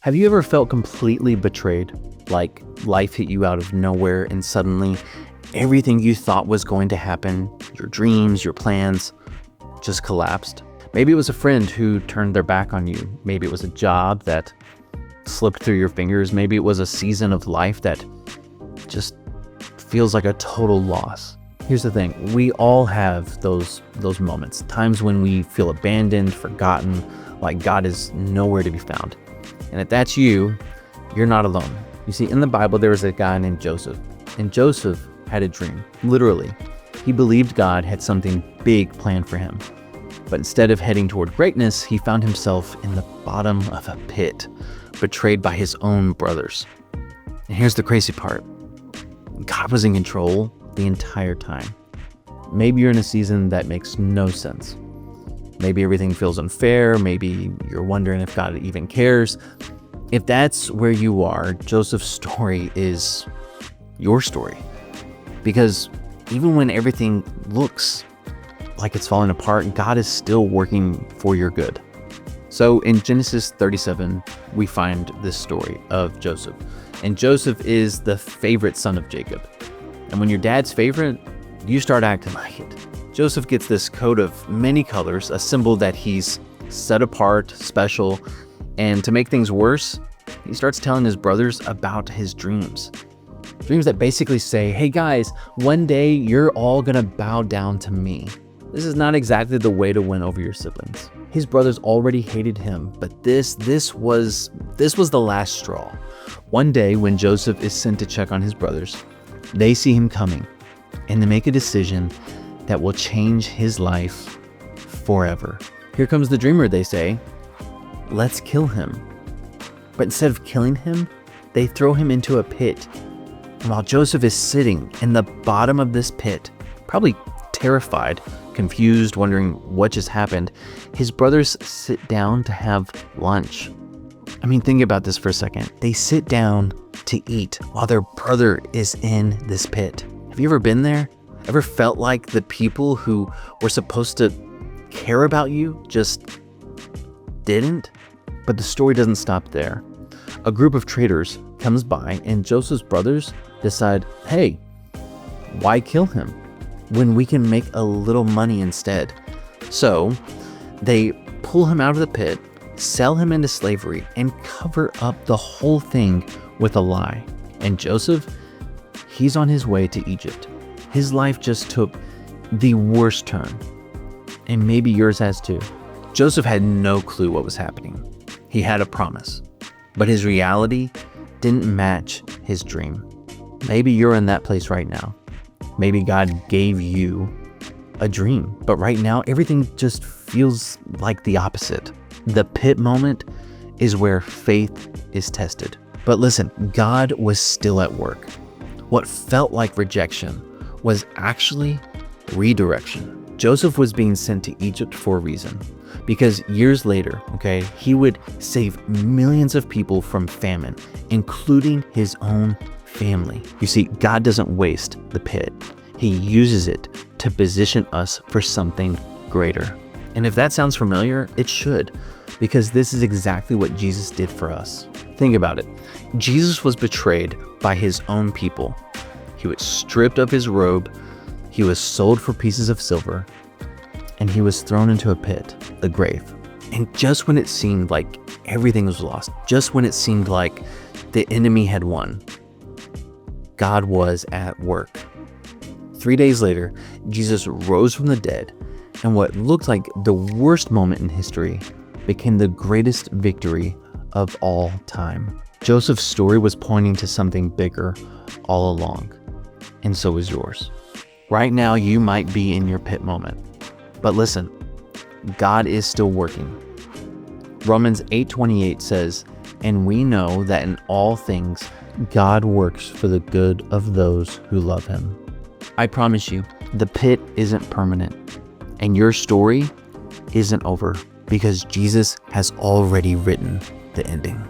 Have you ever felt completely betrayed? Like life hit you out of nowhere and suddenly everything you thought was going to happen, your dreams, your plans, just collapsed? Maybe it was a friend who turned their back on you. Maybe it was a job that slipped through your fingers. Maybe it was a season of life that just feels like a total loss. Here's the thing, we all have those moments, times when we feel abandoned, forgotten, like God is nowhere to be found. And if that's you, you're not alone. You see, in the Bible, there was a guy named Joseph, and Joseph had a dream. Literally, he believed God had something big planned for him. But instead of heading toward greatness, he found himself in the bottom of a pit, betrayed by his own brothers. And here's the crazy part. God was in control the entire time. Maybe you're in a season that makes no sense. Maybe everything feels unfair. Maybe you're wondering if God even cares. If that's where you are, Joseph's story is your story. Because even when everything looks like it's falling apart, God is still working for your good. So in Genesis 37, we find this story of Joseph. And Joseph is the favorite son of Jacob. And when your dad's favorite, you start acting like it. Joseph gets this coat of many colors, a symbol that he's set apart, special. And to make things worse, he starts telling his brothers about his dreams. Dreams that basically say, hey guys, one day you're all gonna bow down to me. This is not exactly the way to win over your siblings. His brothers already hated him, but this was the last straw. One day when Joseph is sent to check on his brothers, they see him coming and they make a decision that will change his life forever. Here comes the dreamer, they say. Let's kill him. But instead of killing him, they throw him into a pit. And while Joseph is sitting in the bottom of this pit, probably terrified, confused, wondering what just happened, his brothers sit down to have lunch. I mean, think about this for a second. They sit down to eat while their brother is in this pit. Have you ever been there? Ever felt like the people who were supposed to care about you just didn't? But the story doesn't stop there. A group of traders comes by and Joseph's brothers decide, hey, why kill him when we can make a little money instead? So they pull him out of the pit, sell him into slavery, and cover up the whole thing with a lie. And Joseph, he's on his way to Egypt. His life just took the worst turn. And maybe yours has too. Joseph had no clue what was happening. He had a promise, but his reality didn't match his dream. Maybe you're in that place right now. Maybe God gave you a dream, but right now everything just feels like the opposite. The pit moment is where faith is tested. But listen, God was still at work. What felt like rejection was actually redirection. Joseph was being sent to Egypt for a reason, because years later, he would save millions of people from famine, including his own family. You see, God doesn't waste the pit. He uses it to position us for something greater. And if that sounds familiar, it should, because this is exactly what Jesus did for us. Think about it. Jesus was betrayed by his own people. He was stripped of his robe. He was sold for pieces of silver, and he was thrown into a pit, the grave. And just when it seemed like everything was lost, just when it seemed like the enemy had won, God was at work. 3 days later, Jesus rose from the dead, and what looked like the worst moment in history became the greatest victory of all time. Joseph's story was pointing to something bigger all along, and so is yours. Right now, you might be in your pit moment, but listen, God is still working. Romans 8:28 says, "And we know that in all things, God works for the good of those who love him." I promise you, the pit isn't permanent, and your story isn't over, because Jesus has already written the ending.